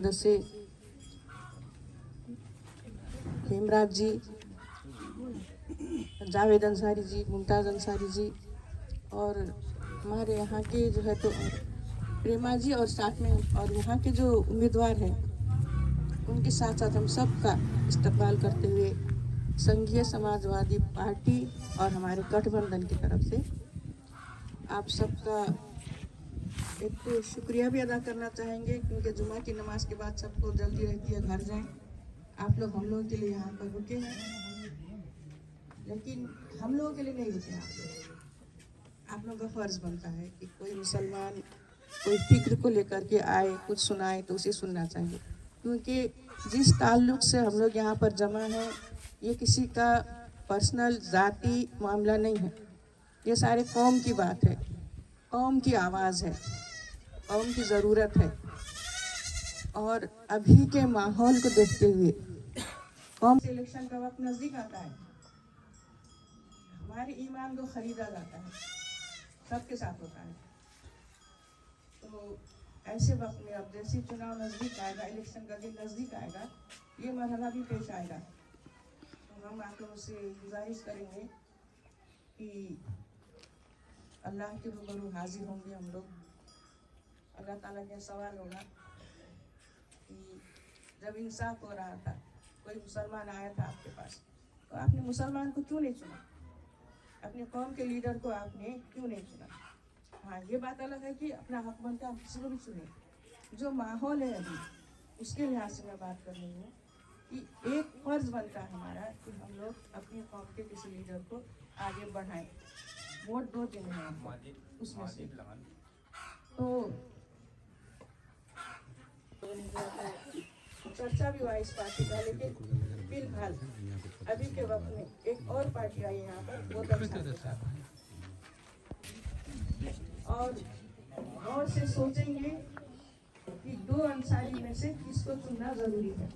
जैसे हेमराज जी, जावेद अंसारी जी, मुमताज़ अंसारी जी और हमारे यहाँ के जो है तो प्रेमा जी और साथ में और यहाँ के जो उम्मीदवार हैं उनके साथ साथ हम सबका इस्तकबाल करते हुए संघीय समाजवादी पार्टी और हमारे गठबंधन की तरफ से आप सबका एक तो शुक्रिया भी अदा करना चाहेंगे, क्योंकि जुमा की नमाज के बाद सबको जल्दी रहती है घर जाएं। आप लोग हम लोगों के लिए यहाँ पर रुके हैं, लेकिन हम लोगों के लिए नहीं रुके। आप लोगों का फर्ज बनता है कि कोई मुसलमान कोई फिक्र को लेकर के आए, कुछ सुनाए तो उसे सुनना चाहिए, क्योंकि जिस ताल्लुक से हम लोग यहाँ पर जमा हैं ये किसी का पर्सनल ज़ाती मामला नहीं है। ये सारे कौम की बात है, कौम की आवाज़ है, कौम की ज़रूरत है। और अभी के माहौल को देखते हुए कौम से इलेक्शन का वक्त नज़दीक आता है, हमारे ईमान को ख़रीदा जाता है, सबके साथ होता है। तो ऐसे वक्त में अब जैसे चुनाव नज़दीक आएगा, इलेक्शन का दिन नज़दीक आएगा, ये मरहला भी पेश आएगा, तो हम आप लोगों से गुजारिश करेंगे कि अल्लाह के रूबरू हाजिर होंगे हम लोग। अल्लाह ताला का सवाल होगा कि जब इंसाफ हो रहा था, कोई मुसलमान आया था आपके पास, तो आपने मुसलमान को क्यों नहीं चुना? अपने कौम के लीडर को आपने क्यों नहीं चुना? हाँ, ये बात अलग है कि अपना हक बनता है, किसी को भी चुने। जो माहौल है अभी, उसके लिहाज से मैं बात कर रही हूँ कि एक फर्ज बनता है हमारा कि हम लोग अपनी कौम के किसी लीडर को आगे बढ़ाएं। वोट दो दिन है उसमें से, तो चर्चा भी हुआ इस पार्टी का, लेकिन फिलहाल अभी के वक्त में एक और पार्टी आई यहाँ पर, वो और गौर से सोचेंगे कि दो अंसारी में से किसको चुनना जरूरी है।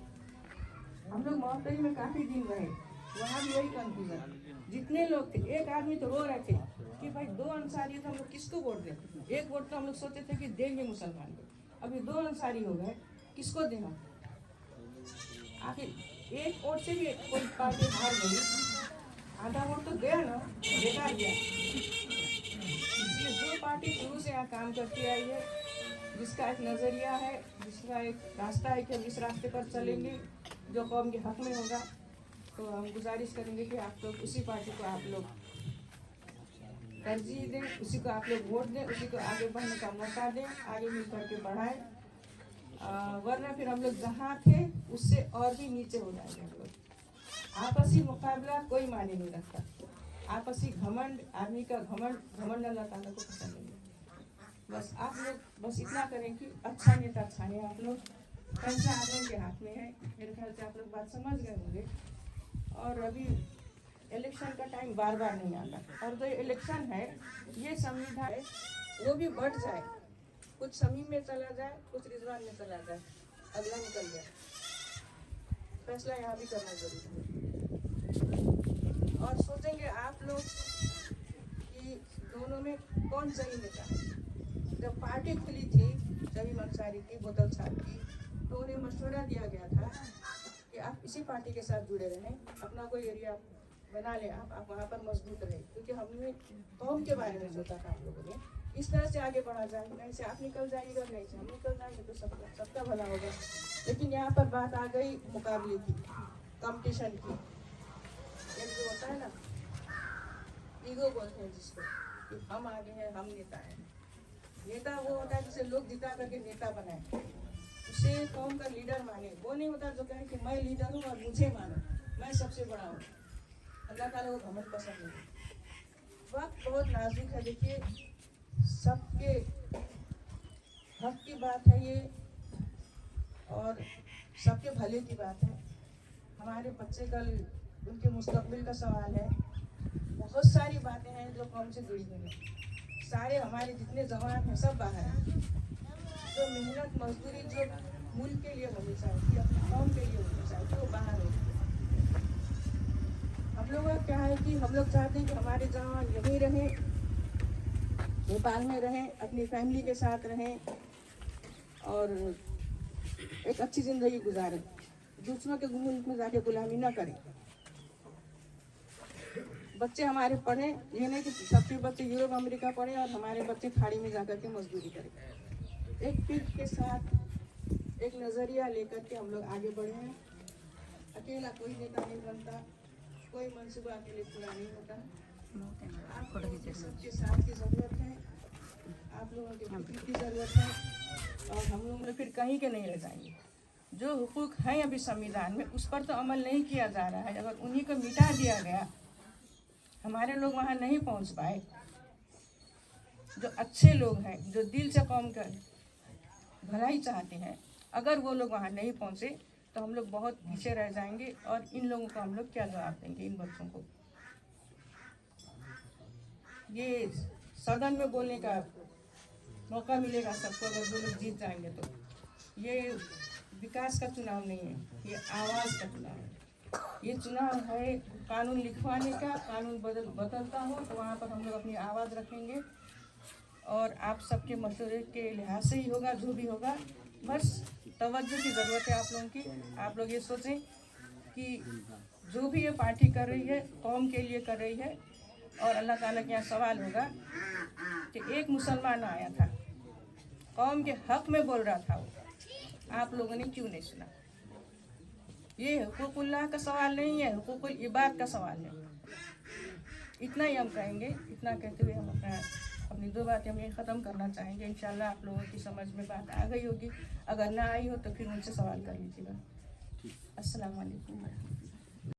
हम लोग मौतरी में काफी दिन रहे, वहाँ भी यही कंफ्यूजन, जितने लोग थे, एक आदमी तो रो रहे थे कि भाई दो अंसारी तो हम लोग किसको वोट दें। एक वोट तो हम लोग सोचे थे कि देंगे मुसलमान को, अभी दो अंसारी हो गए, किसको दें हम? आखिर एक वोट से भी कोई पार्टी हार गई, आधा वोट तो गया ना, बेकार गया। इसलिए जो पार्टी शुरू से यहाँ काम करती आई है, जिसका एक नज़रिया है, जिसका एक रास्ता है कि हम इस रास्ते पर चलेंगे जो कौम के हक में होगा, तो हम गुजारिश करेंगे कि आप लोग उसी पार्टी को आप लोग तरजीह दें, उसी को आप लोग वोट दें, उसी को आगे बढ़ने का मौका दें, आगे मिल करके बढ़ाएं। वरना फिर हम लोग जहाँ थे उससे और भी नीचे हो जाएंगे हम लोग। आपसी मुकाबला कोई मायने नहीं रखता, आपसी घमंड, आदमी का घमंड अल्लाह ताला को पसंद नहीं है। बस आप लोग बस इतना करें कि अच्छा नेता छाने, आप लोग फैसला आप लोगों के हाथ में है। मेरे ख्याल से आप लोग बात समझ गए होंगे। और अभी इलेक्शन का टाइम बार बार नहीं आता, और जो इलेक्शन है ये संविधान है, वो भी बढ़ जाए, कुछ समीम में चला जाए, कुछ रिजवान में चला जाए, अगला निकल गया, फैसला यहाँ भी करना जरूरी है। और सोचेंगे आप लोग कि दोनों में कौन सही नेता है। जब पार्टी खुली थी शहीद अंसारी की, बोतल साहब की, तो उन्हें मशवरा दिया गया था कि आप इसी पार्टी के साथ जुड़े रहें, अपना कोई एरिया बना लें, आप वहाँ पर मजबूत रहें, क्योंकि हमने कौम के बारे में सोचा था आप लोगों ने। इस तरह से आगे बढ़ा जाए, नहीं से आप निकल जाइएगा, नहीं से हम निकल जाएंगे, तो सबका भला होगा। लेकिन यहाँ पर बात आ गई मुकाबले की, कंपटीशन की। एक जो होता है ना, ईगो बोलते हैं जिसको, कि हम आगे हैं, हम नेता हैं। नेता वो होता है जिसे लोग जिता करके नेता बनाए, उसे कौम का लीडर माने। वो नहीं होता जो कहे कि मैं लीडर हूँ और मुझे मानो, मैं सबसे बड़ा हूँ। अल्लाह ताला को घमंड पसंद नहीं। वक्त बहुत नाजुक है, देखिए सबके हक की बात है ये, और सबके भले की बात है। हमारे बच्चे कल उनके मुस्तकबिल का सवाल है। बहुत सारी बातें हैं जो कौम से जुड़ी हुई हैं। सारे हमारे जितने जवान हैं सब बाहर हैं। जो मेहनत मजदूरी जो मुल्क के लिए होनी चाहिए, अपनी कौम के लिए होनी चाहिए, वो बाहर होती है। हम लोग का क्या है कि हम लोग चाहते हैं कि हमारे जवान यहीं रहें, नेपाल में रहें, अपनी फैमिली के साथ रहें, और एक अच्छी ज़िंदगी गुजारें, दूसरों के मुल्क में जाके गुलामी ना करें। बच्चे हमारे पढ़े, ये नहीं कि सबके बच्चे यूरोप अमेरिका पढ़े और हमारे बच्चे खाड़ी में जाकर के मजदूरी करें। एक फिक्र के साथ, एक नज़रिया लेकर के हम लोग आगे बढ़े हैं। अकेला कोई नेता नहीं बनता, कोई मंसूबा अकेले पूरा नहीं होता। आप लोगों के सबके साथ की ज़रूरत है, आप लोगों के फिक्र की ज़रूरत है, और हम लोग फिर कहीं के नहीं रह जाएंगे। जो हुकूक हैं अभी संविधान में, उस पर तो अमल नहीं किया जा रहा है। अगर उन्हीं को मिटा दिया गया, हमारे लोग वहाँ नहीं पहुँच पाए, जो अच्छे लोग हैं, जो दिल से कौम का भलाई चाहते हैं, अगर वो लोग वहाँ नहीं पहुँचे तो हम लोग बहुत पीछे रह जाएंगे। और इन लोगों को हम लोग क्या जवाब देंगे, इन बच्चों को? ये सदन में बोलने का मौका मिलेगा सबको, अगर वो लोग जीत जाएंगे तो। ये विकास का चुनाव नहीं है, ये आवाज़ का चुनाव है। ये चुनाव है कानून लिखवाने का। कानून बदलता हो तो वहाँ पर हम लोग अपनी आवाज़ रखेंगे, और आप सबके मशवरे के लिहाज से ही होगा जो भी होगा। बस तवज्जो की ज़रूरत है आप लोगों की। आप लोग ये सोचें कि जो भी ये पार्टी कर रही है, कौम के लिए कर रही है। और अल्लाह ताला के यहाँ सवाल होगा कि एक मुसलमान आया था, कौम के हक़ में बोल रहा था, वो आप लोगों ने क्यों नहीं सुना? ये हुकूकुल्लाह का सवाल नहीं है, हुकूकुल इबाद का सवाल है। इतना ही हम कहेंगे। इतना कहते हुए हम अपनी दो बातें हम ये ख़त्म करना चाहेंगे। इंशाल्लाह आप लोगों की समझ में बात आ गई होगी। अगर ना आई हो तो फिर मुझसे सवाल कर लीजिएगा। अस्सलाम वालेकुम।